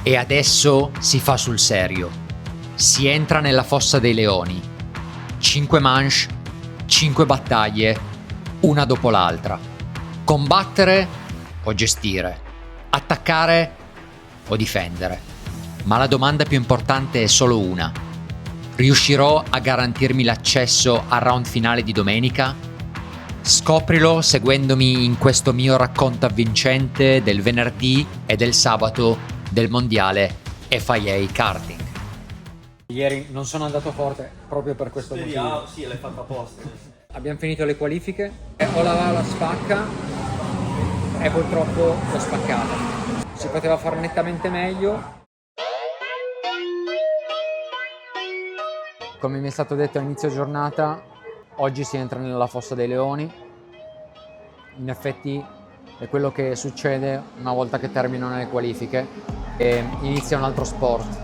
E adesso si fa sul serio. Si entra nella fossa dei leoni. 5 manche, 5 battaglie, una dopo l'altra. Combattere o gestire? Attaccare o difendere? Ma la domanda più importante è solo una. Riuscirò a garantirmi l'accesso al round finale di domenica? Scoprilo seguendomi in questo mio racconto avvincente del venerdì e del sabato del mondiale FIA Karting. Ieri non sono andato forte proprio per questo motivo. Sì, l'hai fatta apposta. Abbiamo finito le qualifiche, ho la spacca e purtroppo l'ho spaccata. Si poteva fare nettamente meglio. Come mi è stato detto a inizio giornata, oggi si entra nella fossa dei leoni. In effetti è quello che succede una volta che terminano le qualifiche e inizia un altro sport.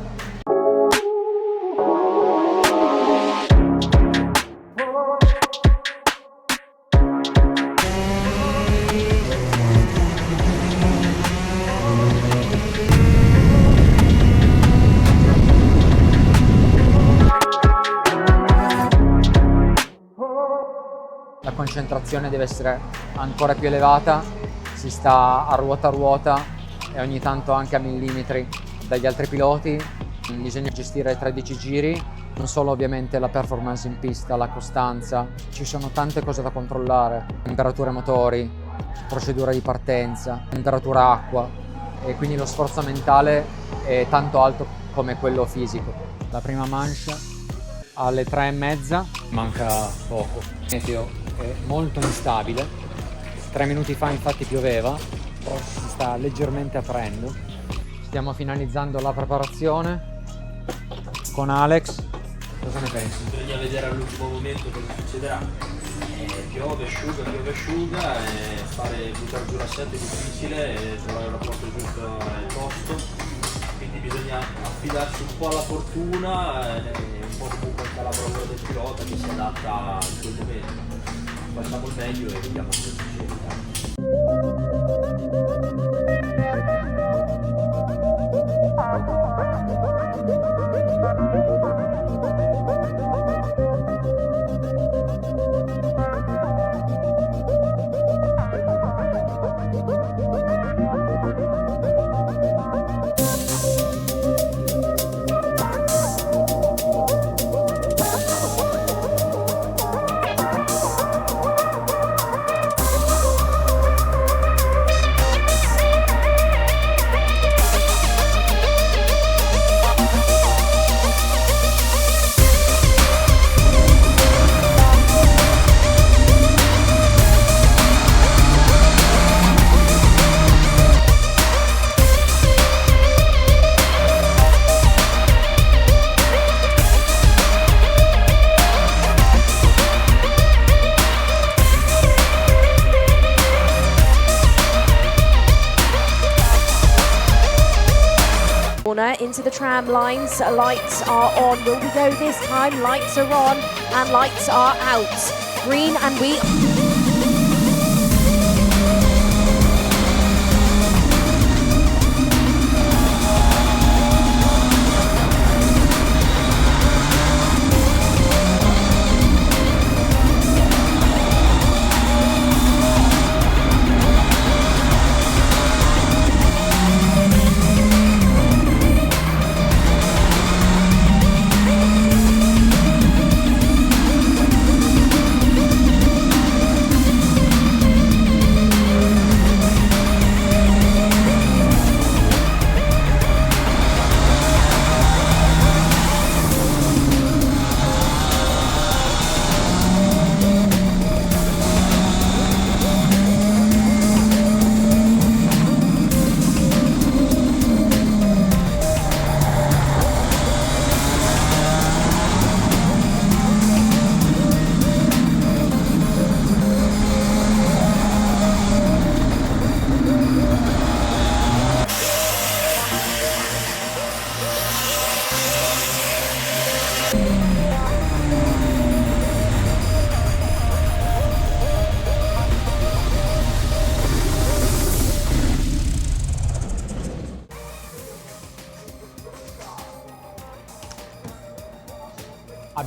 La concentrazione deve essere ancora più elevata, si sta a ruota e ogni tanto anche a millimetri dagli altri piloti. Bisogna gestire 13 giri, non solo ovviamente la performance in pista, la costanza, ci sono tante cose da controllare, temperature motori, procedura di partenza, temperatura acqua e quindi lo sforzo mentale è tanto alto come quello fisico. La prima manche alle 3:30, manca poco, il meteo è molto instabile, 3 minuti fa infatti pioveva, ora si sta leggermente aprendo. Stiamo finalizzando la preparazione con Alex. Cosa ne pensi? Bisogna vedere all'ultimo momento cosa succederà. Piove, asciuga e buttare giù l'assetto è difficile e trovare il rapporto giusto è tosto. Quindi bisogna affidarsi un po' alla fortuna e un po' comunque anche alla bravura del pilota che si adatta a quel momento. Facciamo il meglio e vediamo cosa succede. Into the tram lines, lights are on. Will we go this time? Lights are on and lights are out. Green and we...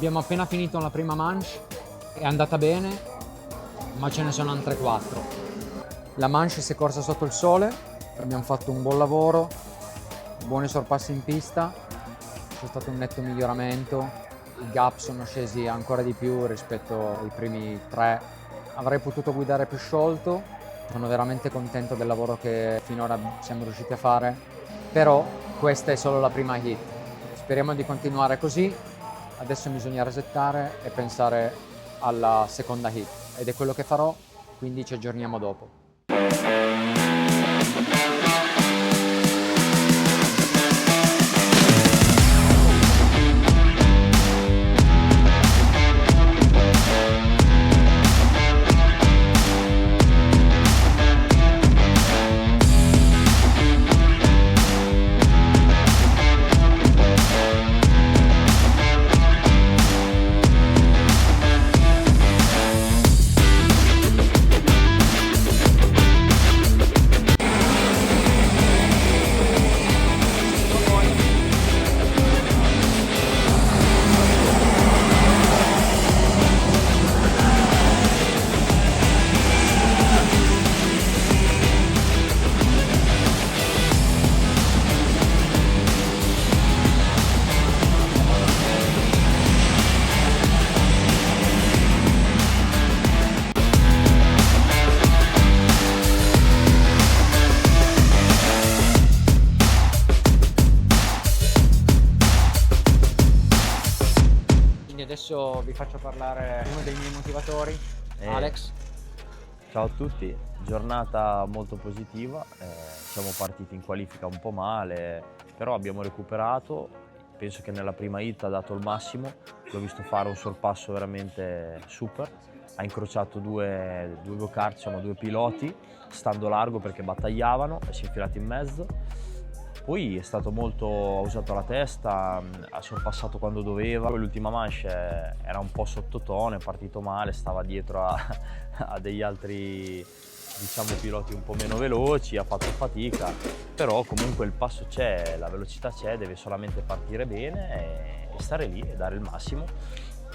Abbiamo appena finito la prima manche, è andata bene, ma ce ne sono altre 4. La manche si è corsa sotto il sole, abbiamo fatto un buon lavoro, buoni sorpassi in pista, c'è stato un netto miglioramento, i gap sono scesi ancora di più rispetto ai primi 3. Avrei potuto guidare più sciolto, sono veramente contento del lavoro che finora siamo riusciti a fare, però questa è solo la prima hit. Speriamo di continuare così. Adesso bisogna resettare e pensare alla seconda hit ed è quello che farò, quindi ci aggiorniamo dopo. Adesso vi faccio parlare uno dei miei motivatori, Alex. Ciao a tutti, giornata molto positiva, siamo partiti in qualifica un po' male, però abbiamo recuperato, penso che nella prima hit ha dato il massimo, l'ho visto fare un sorpasso veramente super, ha incrociato due go-kart, sono 2 piloti, stando largo perché battagliavano e si è infilato in mezzo. Poi è stato ha usato la testa, ha sorpassato quando doveva. L'ultima manche era un po' sottotono, è partito male, stava dietro a degli altri, diciamo, piloti un po' meno veloci, ha fatto fatica, però comunque il passo c'è, la velocità c'è, deve solamente partire bene e stare lì e dare il massimo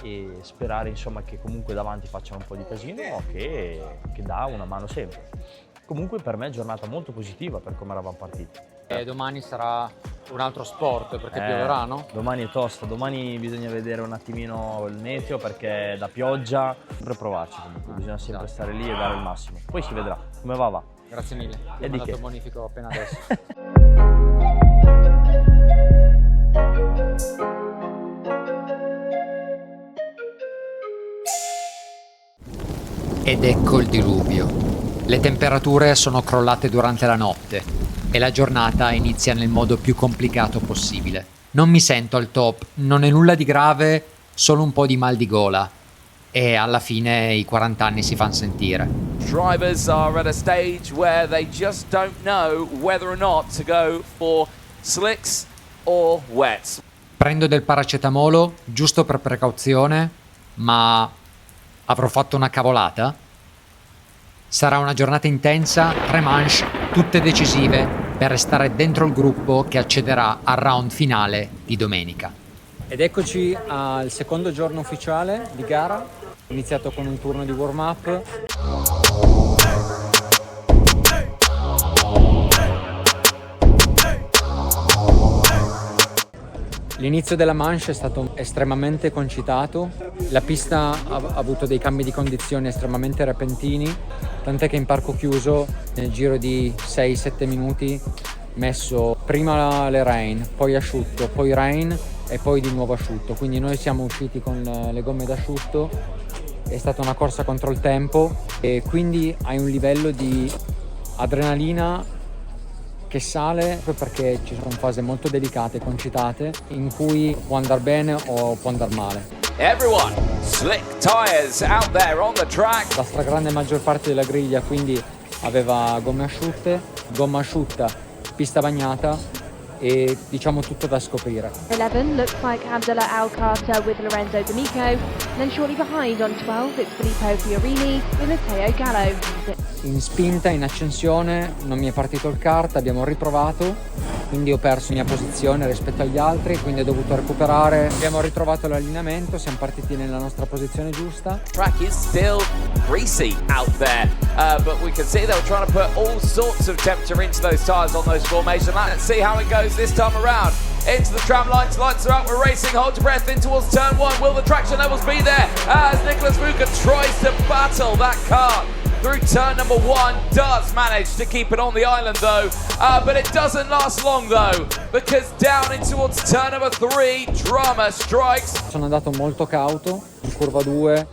e sperare, insomma, che comunque davanti facciano un po' di casino che dà una mano sempre. Comunque per me è giornata molto positiva per come eravamo partiti. E domani sarà un altro sport perché pioverà, no? Domani è tosta, domani bisogna vedere un attimino il meteo perché da pioggia, sempre provarci comunque, bisogna sempre stare lì e dare il massimo. Poi si vedrà, come va. Grazie mille, ti ho di mandato che? il bonifico appena adesso. Ed ecco il diluvio. Le temperature sono crollate durante la notte e la giornata inizia nel modo più complicato possibile. Non mi sento al top, non è nulla di grave, solo un po' di mal di gola. E alla fine i 40 anni si fanno sentire. Drivers are at a stage where they just don't know whether or not to go for slicks or wets. Prendo del paracetamolo, giusto per precauzione, ma avrò fatto una cavolata? Sarà una giornata intensa, 3 manche, tutte decisive, per restare dentro il gruppo che accederà al round finale di domenica. Ed eccoci al secondo giorno ufficiale di gara, iniziato con un turno di warm-up. L'inizio della manche è stato estremamente concitato, la pista ha avuto dei cambi di condizioni estremamente repentini, tant'è che in parco chiuso nel giro di 6-7 minuti messo prima le rain, poi asciutto, poi rain e poi di nuovo asciutto, quindi noi siamo usciti con le gomme d'asciutto, è stata una corsa contro il tempo e quindi hai un livello di adrenalina che sale perché ci sono fasi molto delicate, concitate, in cui può andare bene o può andare male. Everyone, slick tires out there on the track. La stragrande maggior parte della griglia quindi aveva gomme asciutte, gomma asciutta, pista bagnata e diciamo tutto da scoprire. 11 looks like Abdullah Al-Carter with Lorenzo D'Amico. Then shortly behind on 12 it's Filippo Fiorini with Matteo Gallo. In spinta, in accensione, non mi è partito il kart, abbiamo riprovato quindi ho perso la mia posizione rispetto agli altri, quindi ho dovuto recuperare. Abbiamo ritrovato l'allineamento, siamo partiti nella nostra posizione giusta. Track is still greasy out there, but we can see they're trying to put all sorts of temperature into those tyres on those formation lines. Let's see how it goes this time around. Into the tram lines, lights are up, we're racing, hold your breath in towards turn 1. Will the traction levels be there as Nicholas Fuka tries to battle that car through turn number 1, does manage to keep it on the island though, but it doesn't last long though, because down in towards turn number 3, Drama strikes. Sono andato molto cauto, in curva 2,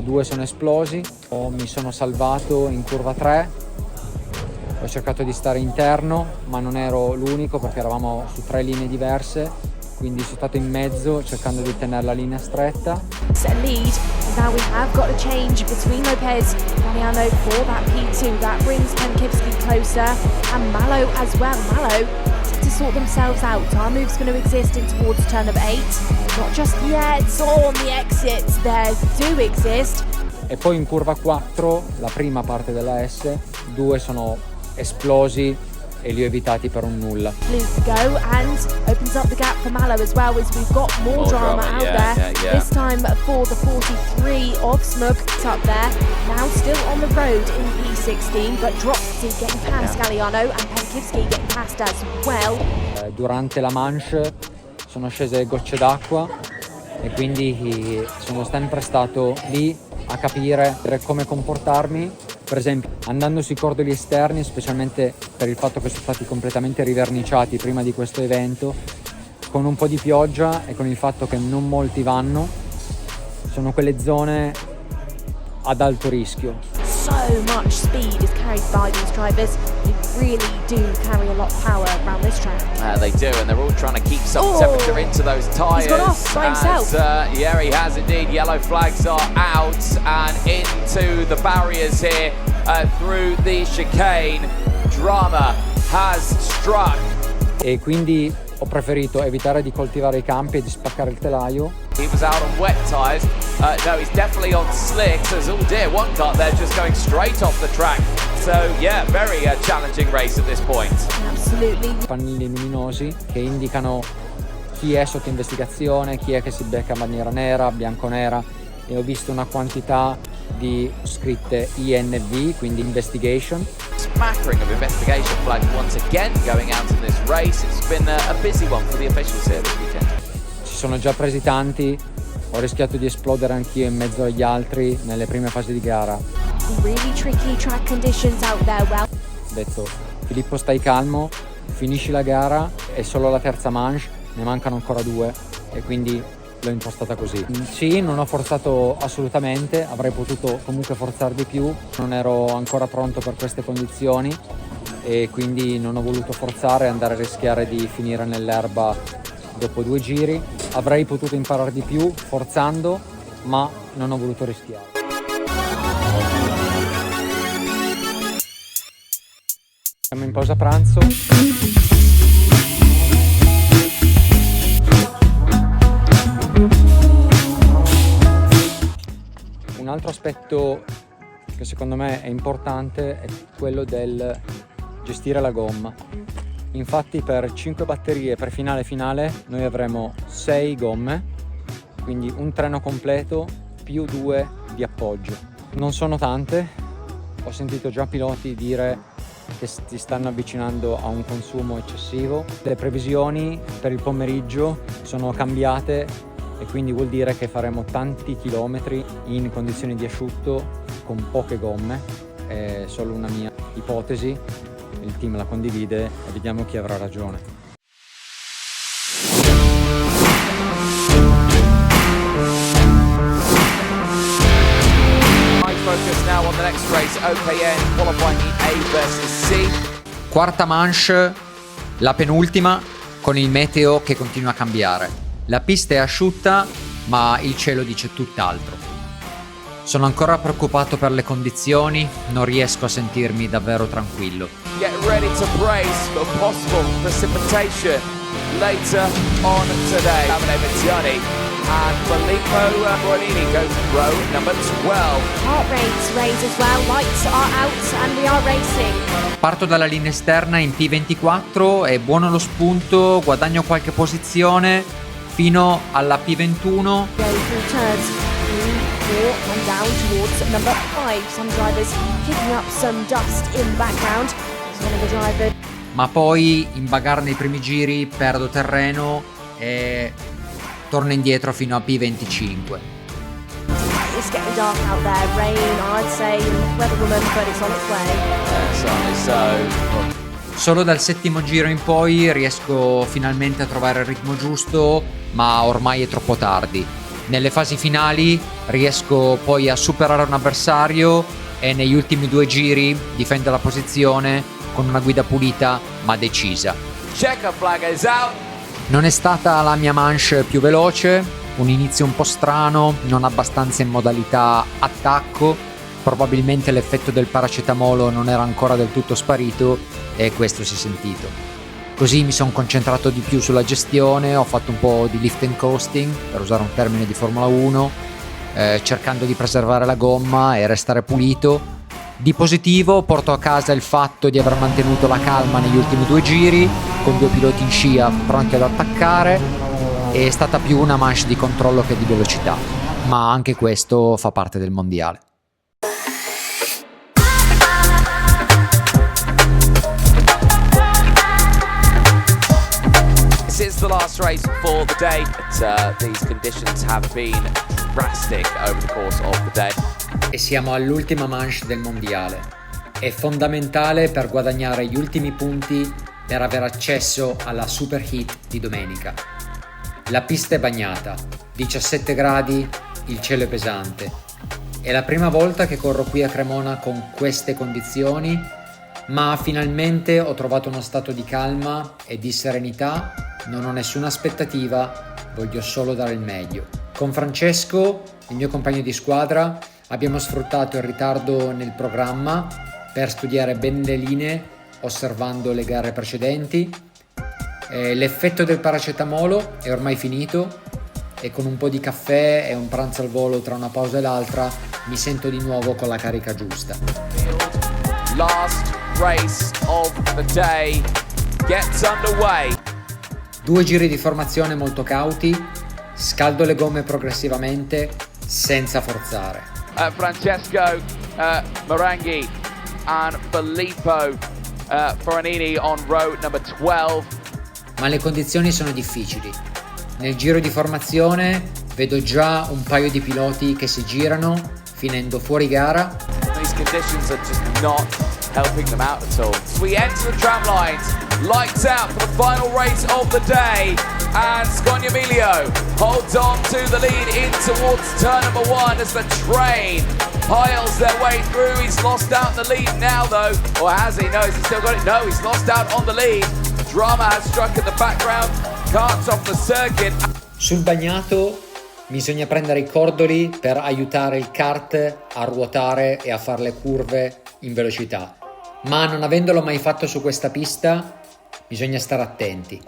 2 sono esplosi, mi sono salvato in curva 3, ho cercato di stare interno, ma non ero l'unico perché eravamo su 3 linee diverse, quindi sono stato in mezzo cercando di tenere la linea stretta. Lead, and now we have got a change between Lopez and Galliano for that P2. That brings Penkivski closer, and Mallow as well. Mallow to sort themselves out. Our move's going to exist in towards turn of 8. Not just yet on the exits, there do exist. E poi in curva 4, la prima parte della S, 2 sono esplosi e li ho evitati per un nulla. Blue go and opens up the gap for Mallow as well, as we've got more drama out there. This time for the 43 of Smug up there. Now still on the road in P16, but Dropsy getting past Galliano and Penkivski getting past as well. Durante la manche sono scese gocce d'acqua e quindi sono sempre stato lì a capire come comportarmi. Per esempio andando sui cordoli esterni, specialmente per il fatto che sono stati completamente riverniciati prima di questo evento, con un po' di pioggia e con il fatto che non molti vanno, sono quelle zone ad alto rischio. So much speed is carried by these drivers. They really do carry a lot of power around this track. They do, and they're all trying to keep some temperature into those tyres. He's gone off by himself. Yeah, he has indeed. Yellow flags are out and into the barriers here through the chicane. Drama has struck. E quindi ho preferito evitare di coltivare i campi e di spaccare il telaio. He was out on wet tyres. No, he's definitely on slicks. As oh dear, one car there just going straight off the track. So yeah, very challenging race at this point. Absolutely. Pannelli luminosi che indicano chi è sotto investigazione, chi è che si becca bandiera nera, bianco-nera, e ho visto una quantità di scritte INV, quindi investigation. Smattering of investigation flags once again going out in this race. It's been a busy one for the officials here this weekend. Ci sono già presi tanti, ho rischiato di esplodere anch'io in mezzo agli altri nelle prime fasi di gara. Really tricky track conditions out there. Well, Ho detto Filippo stai calmo, finisci la gara, è solo la terza manche, ne mancano ancora 2 e quindi l'ho impostata così. Sì, non ho forzato assolutamente, avrei potuto comunque forzare di più, non ero ancora pronto per queste condizioni e quindi non ho voluto forzare e andare a rischiare di finire nell'erba dopo 2 giri. Avrei potuto imparare di più forzando, ma non ho voluto rischiare. Siamo in pausa pranzo. Un altro aspetto che secondo me è importante è quello del gestire la gomma. Infatti per 5 batterie per finale noi avremo 6 gomme, quindi un treno completo più 2 di appoggio. Non sono tante, ho sentito già piloti dire che si stanno avvicinando a un consumo eccessivo. Le previsioni per il pomeriggio sono cambiate e quindi vuol dire che faremo tanti chilometri in condizioni di asciutto con poche gomme. È solo una mia ipotesi, il team la condivide e vediamo chi avrà ragione. Focus now on the next race, OKN qualifying the A versus C. Quarta manche, la penultima, con il meteo che continua a cambiare. La pista è asciutta, ma il cielo dice tutt'altro. Sono ancora preoccupato per le condizioni, non riesco a sentirmi davvero tranquillo. Get ready to brace for possible precipitation later on today. Davide Menzioni And Filippo Borini goes to row number 12. Heart rates raise as well, lights are out and we are racing. Parto dalla linea esterna in P24, è buono lo spunto, guadagno qualche posizione fino alla P21. Go through turns 3, 4 and down towards number 5. Some drivers kicking up some dust in the background. There's one of the drivers. Ma poi in bagarre nei primi giri perdo terreno e torno indietro fino a P25. It's getting dark out there. Rain, I'd say, weather woman, but it's on its way. Certainly so. Solo dal settimo giro in poi riesco finalmente a trovare il ritmo giusto, ma ormai è troppo tardi. Nelle fasi finali riesco poi a superare un avversario e negli ultimi 2 giri difendo la posizione con una guida pulita ma decisa. Checker flag is out. Non è stata la mia manche più veloce, un inizio un po' strano, non abbastanza in modalità attacco, probabilmente l'effetto del paracetamolo non era ancora del tutto sparito e questo si è sentito. Così mi sono concentrato di più sulla gestione, ho fatto un po' di lift and coasting, per usare un termine di Formula 1, cercando di preservare la gomma e restare pulito. Di positivo porto a casa il fatto di aver mantenuto la calma negli ultimi 2 giri, con 2 piloti in scia pronti ad attaccare. È stata più una manche di controllo che di velocità, ma anche questo fa parte del mondiale. This is the last race for the day, but these conditions have been drastic over the course of the day. E siamo all'ultima manche del mondiale. È fondamentale per guadagnare gli ultimi punti per avere accesso alla super heat di domenica. La pista è bagnata, 17 gradi, il cielo è pesante. È la prima volta che corro qui a Cremona con queste condizioni, ma finalmente ho trovato uno stato di calma e di serenità, non ho nessuna aspettativa, voglio solo dare il meglio. Con Francesco, il mio compagno di squadra, abbiamo sfruttato il ritardo nel programma per studiare bene le linee, osservando le gare precedenti. L'effetto del paracetamolo è ormai finito e con un po' di caffè e un pranzo al volo tra una pausa e l'altra mi sento di nuovo con la carica giusta. Last race of the day gets underway. 2 giri di formazione molto cauti, scaldo le gomme progressivamente senza forzare. Francesco Maranghi and Filippo Borini on row number 12. Ma le condizioni sono difficili. Nel giro di formazione vedo già un paio di piloti che si girano, finendo fuori gara. These conditions are just not helping them out at all. We enter the tram lines, lights out for the final race of the day, and Scognamiglio holds on to the lead in towards turn number 1 as the train piles their way through. He's lost out the lead now though, or has he? No, has he still got it? No, he's lost out on the lead. Drama has struck in the background, carts off the circuit. Sul bagnato bisogna prendere i cordoli per aiutare il kart a ruotare e a fare le curve in velocità. Ma non avendolo mai fatto su questa pista, bisogna stare attenti.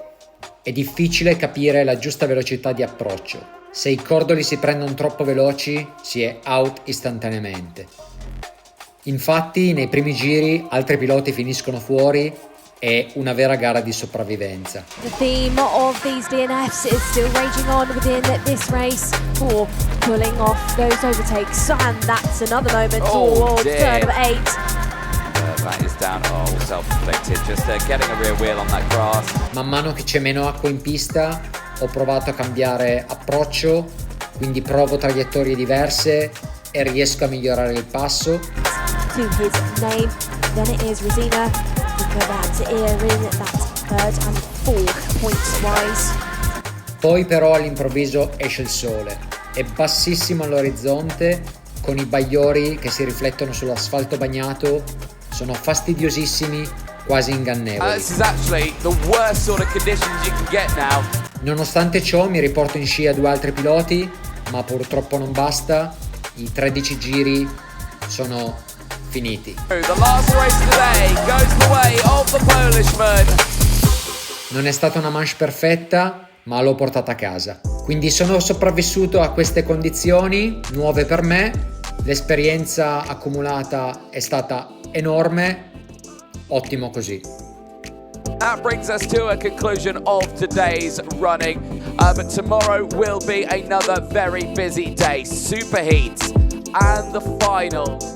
È difficile capire la giusta velocità di approccio. Se i cordoli si prendono troppo veloci, si è out istantaneamente. Infatti, nei primi giri, altri piloti finiscono fuori. È una vera gara di sopravvivenza. The theme of these DNFs is still raging on within this race for pulling off those overtakes, and that's another moment towards turn number 8. That is down, all self-inflicted, just getting a rear wheel on that grass. Man mano che c'è meno acqua in pista, ho provato a cambiare approccio, quindi provo traiettorie diverse e riesco a migliorare il passo. To his name, then it is Rosina. That's in that third and fourth points wise. Poi però all'improvviso esce il sole, è bassissimo all'orizzonte, con i bagliori che si riflettono sull'asfalto bagnato, sono fastidiosissimi, quasi ingannevoli. This is actually the worst sort of conditions you can get now. Nonostante ciò mi riporto in scia 2 altri piloti, ma purtroppo non basta, i 13 giri sono finiti. The last race of the day goes the way of the Polishman. Non è stata una manche perfetta, ma l'ho portata a casa. Quindi sono sopravvissuto a queste condizioni nuove per me, l'esperienza accumulata è stata enorme, ottimo così. That brings us to a conclusion of today's running, but tomorrow will be another very busy day. Super heats and the finals.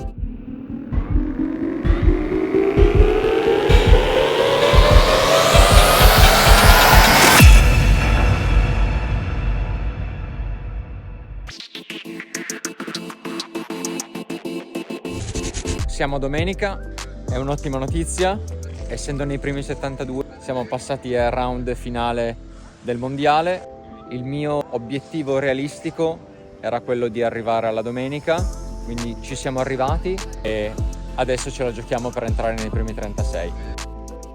Siamo domenica, è un'ottima notizia, essendo nei primi 72 siamo passati al round finale del mondiale. Il mio obiettivo realistico era quello di arrivare alla domenica, quindi ci siamo arrivati e adesso ce la giochiamo per entrare nei primi 36.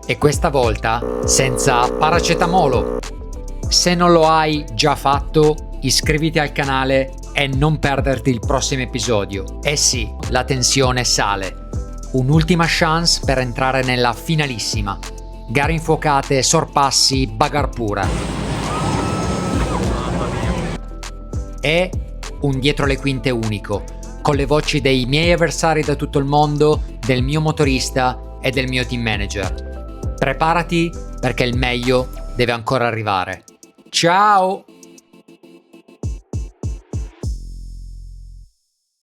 E questa volta senza paracetamolo. Se non lo hai già fatto, iscriviti al canale e non perderti il prossimo episodio. Eh sì, la tensione sale. Un'ultima chance per entrare nella finalissima. Gare infuocate, sorpassi, bagar pura. E un dietro le quinte unico, con le voci dei miei avversari da tutto il mondo, del mio motorista e del mio team manager. Preparati perché il meglio deve ancora arrivare. Ciao!